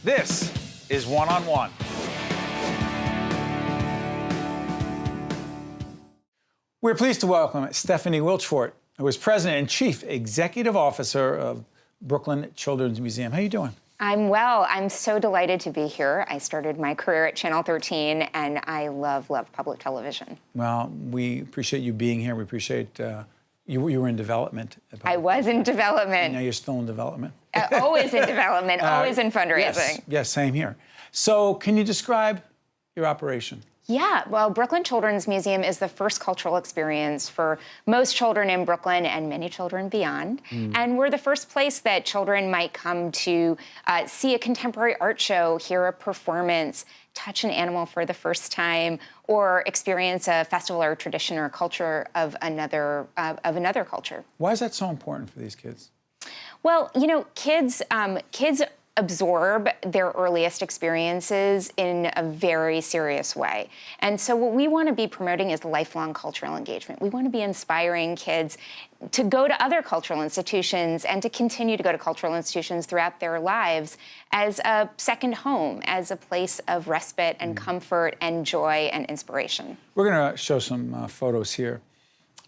This is One on One. We're pleased to welcome Stephanie Wilchfort, who is President and Chief Executive Officer of Brooklyn Children's Museum. How are you doing? I'm well. I'm so delighted to be here. I started my career at Channel 13, and I love public television. Well, we appreciate you being here. We appreciate you were in development. I was in development. And now you're still in development. Always in development, always in fundraising. Yes, same here. So can you describe your operation? Yeah, well, Brooklyn Children's Museum is the first cultural experience for most children in Brooklyn and many children beyond. And we're the first place that children might come to see a contemporary art show, hear a performance, touch an animal for the first time, or experience a festival or tradition or culture of another culture. Why is that so important for these kids? Well, you know, kids absorb their earliest experiences in a very serious way. And so what we want to be promoting is lifelong cultural engagement. We want to be inspiring kids to go to other cultural institutions and to continue to go to cultural institutions throughout their lives as a second home, as a place of respite and comfort and joy and inspiration. We're going to show some photos here.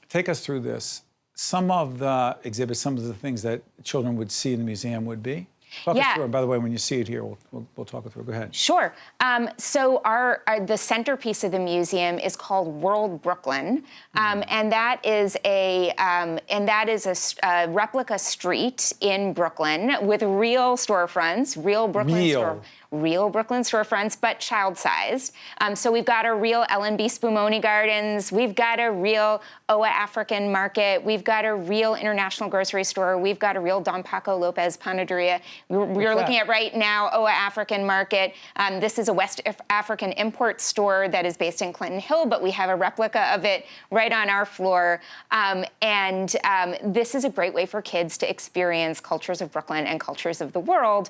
Take us through this. Some of the exhibits, some of the things that children would see in the museum would be? Talk us through it. By the way, when you see it here, we'll talk it through. Go ahead. Sure. So the centerpiece of the museum is called World Brooklyn, and that is a replica street in Brooklyn with real storefronts, real Brooklyn storefronts, but child-sized. So we've got a real L&B Spumoni Gardens, we've got a real Oa African Market, we've got a real international grocery store, we've got a real Don Paco Lopez Panaderia. We're looking at right now Oa African Market. This is a West African import store that is based in Clinton Hill, but we have a replica of it right on our floor. This is a great way for kids to experience cultures of Brooklyn and cultures of the world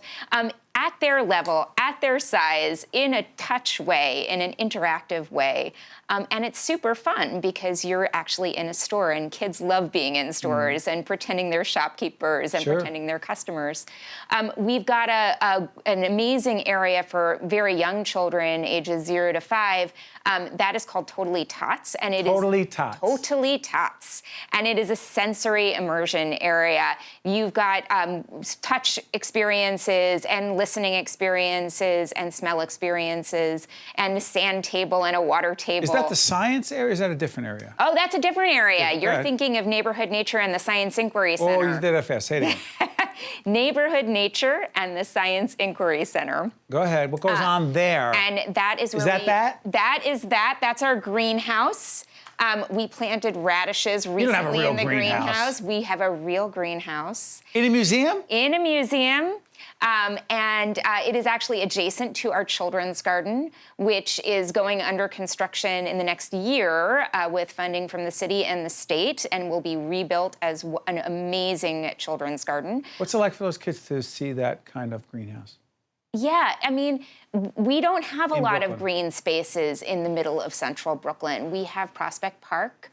at their level, at their size, in a touch way, in an interactive way. And it's super fun because you're actually in a store, and kids love being in stores and pretending they're shopkeepers and pretending they're customers. We've got an amazing area for very young children, ages 0 to 5. That is called Totally Tots, and it is Totally Tots, and it is a sensory immersion area. You've got touch experiences and listening experiences and smell experiences and a sand table and a water table. Is that the science area, or is that a different area? Oh, that's a different area. You're thinking of Neighborhood Nature and the Science Inquiry Center. Oh, you did that fast. Say it again. Neighborhood Nature and the Science Inquiry Center. Go ahead. What goes on there? And that is where That is that? That's our greenhouse. We planted radishes recently in the greenhouse. We have a real greenhouse. In a museum? In a museum. It is actually adjacent to our children's garden, which is going under construction in the next year with funding from the city and the state, and will be rebuilt as an amazing children's garden. What's it like for those kids to see that kind of greenhouse? Yeah, I mean, we don't have a lot of green spaces in the middle of central Brooklyn. We have Prospect Park.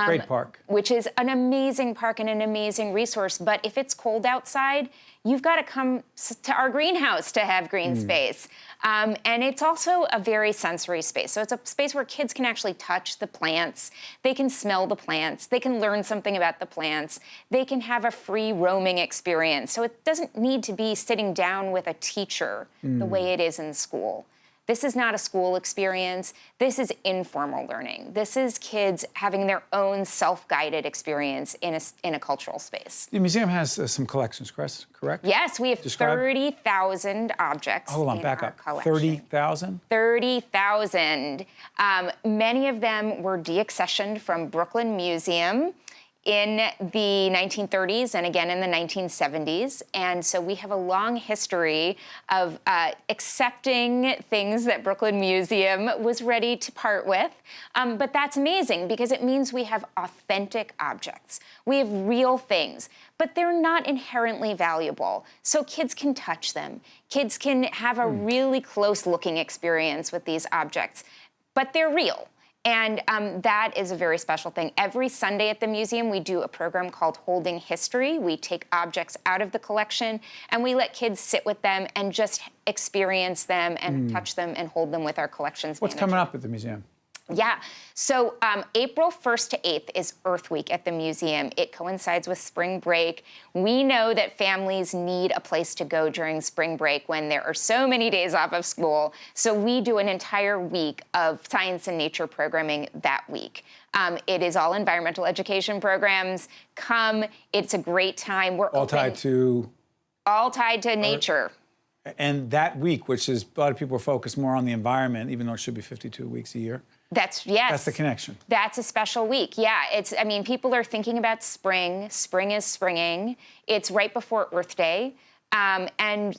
Great park. Which is an amazing park and an amazing resource. But if it's cold outside, you've got to come to our greenhouse to have green space. And it's also a very sensory space. So it's a space where kids can actually touch the plants. They can smell the plants. They can learn something about the plants. They can have a free roaming experience. So it doesn't need to be sitting down with a teacher the way it is in school. This is not a school experience. This is informal learning. This is kids having their own self-guided experience in a cultural space. The museum has some collections, correct? Yes, we have 30,000 objects Hold on, in back our up. collection. 30,000? 30,000. Many of them were deaccessioned from Brooklyn Museum in the 1930s and again in the 1970s. And so we have a long history of accepting things that Brooklyn Museum was ready to part with. But that's amazing because it means we have authentic objects. We have real things, but they're not inherently valuable. So kids can touch them. Kids can have a really close looking experience with these objects, but they're real. And that is a very special thing. Every Sunday at the museum, we do a program called Holding History. We take objects out of the collection, and we let kids sit with them and just experience them and touch them and hold them with our collections What's manager. coming up at the museum? Yeah. So April 1st to 8th is Earth Week at the museum. It coincides with spring break. We know that families need a place to go during spring break when there are so many days off of school. So we do an entire week of science and nature programming that week. It is all environmental education programs. Come. It's a great time. We're All tied to? All tied to nature. And that week, which is, a lot of people are focused more on the environment, even though it should be 52 weeks a year. That's the connection. That's a special week. Yeah, people are thinking about spring. Spring is springing. It's right before Earth Day. And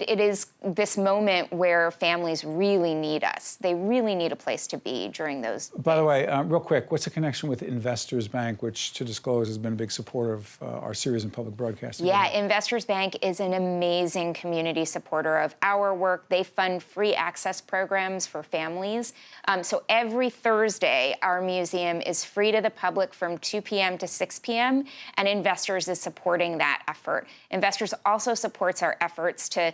it is this moment where families really need us. They really need a place to be during those days. By the way, real quick, what's the connection with Investors Bank, which, to disclose, has been a big supporter of our series in public broadcasting? Yeah, Investors Bank is an amazing community supporter of our work. They fund free access programs for families. So every Thursday, our museum is free to the public from 2 p.m. to 6 p.m., and Investors is supporting that effort. Investors also supports our efforts to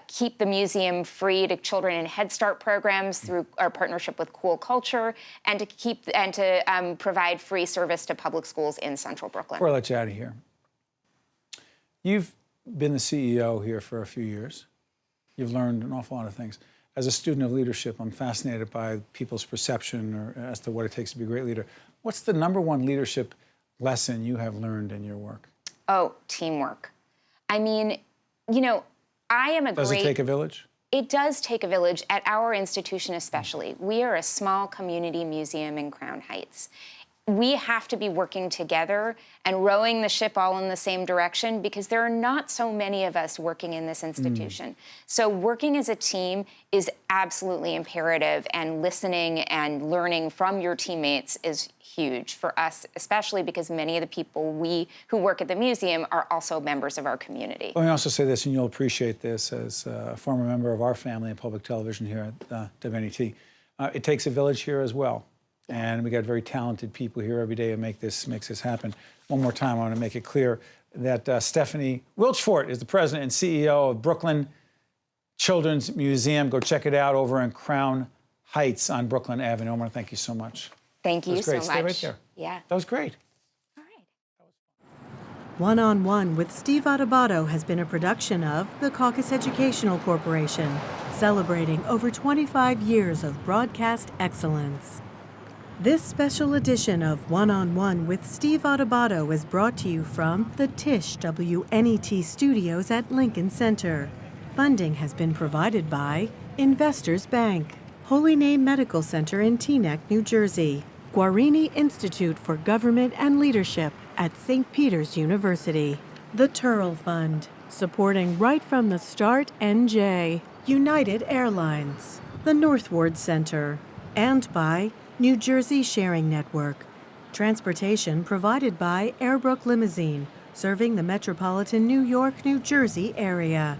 keep the museum free to children in Head Start programs through our partnership with Cool Culture, and to provide free service to public schools in Central Brooklyn. Before I let you out of here, you've been the CEO here for a few years. You've learned an awful lot of things. As a student of leadership, I'm fascinated by people's perception as to what it takes to be a great leader. What's the number one leadership lesson you have learned in your work? Oh, teamwork. I mean, I am a Does it take a village? It does take a village, at our institution especially. We are a small community museum in Crown Heights. We have to be working together and rowing the ship all in the same direction because there are not so many of us working in this institution. So working as a team is absolutely imperative, and listening and learning from your teammates is huge for us, especially because many of the people who work at the museum are also members of our community. Let me also say this, and you'll appreciate this as a former member of our family in public television here at WNET. It takes a village here as well. And we got very talented people here every day who makes this happen. One more time, I want to make it clear that Stephanie Wilchfort is the president and CEO of Brooklyn Children's Museum. Go check it out over in Crown Heights on Brooklyn Avenue. I want to thank you so much. Thank you so much. Stay right there. Yeah. That was great. All right. One-on-One with Steve Adubato has been a production of the Caucus Educational Corporation, celebrating over 25 years of broadcast excellence. This special edition of One-on-One with Steve Adubato is brought to you from the Tisch WNET studios at Lincoln Center. Funding has been provided by Investors Bank, Holy Name Medical Center in Teaneck, New Jersey, Guarini Institute for Government and Leadership at St. Peter's University, the Turrell Fund, supporting Right from the Start NJ, United Airlines, the Northward Center, and by New Jersey Sharing Network. Transportation provided by Airbrook Limousine, serving the metropolitan New York, New Jersey area.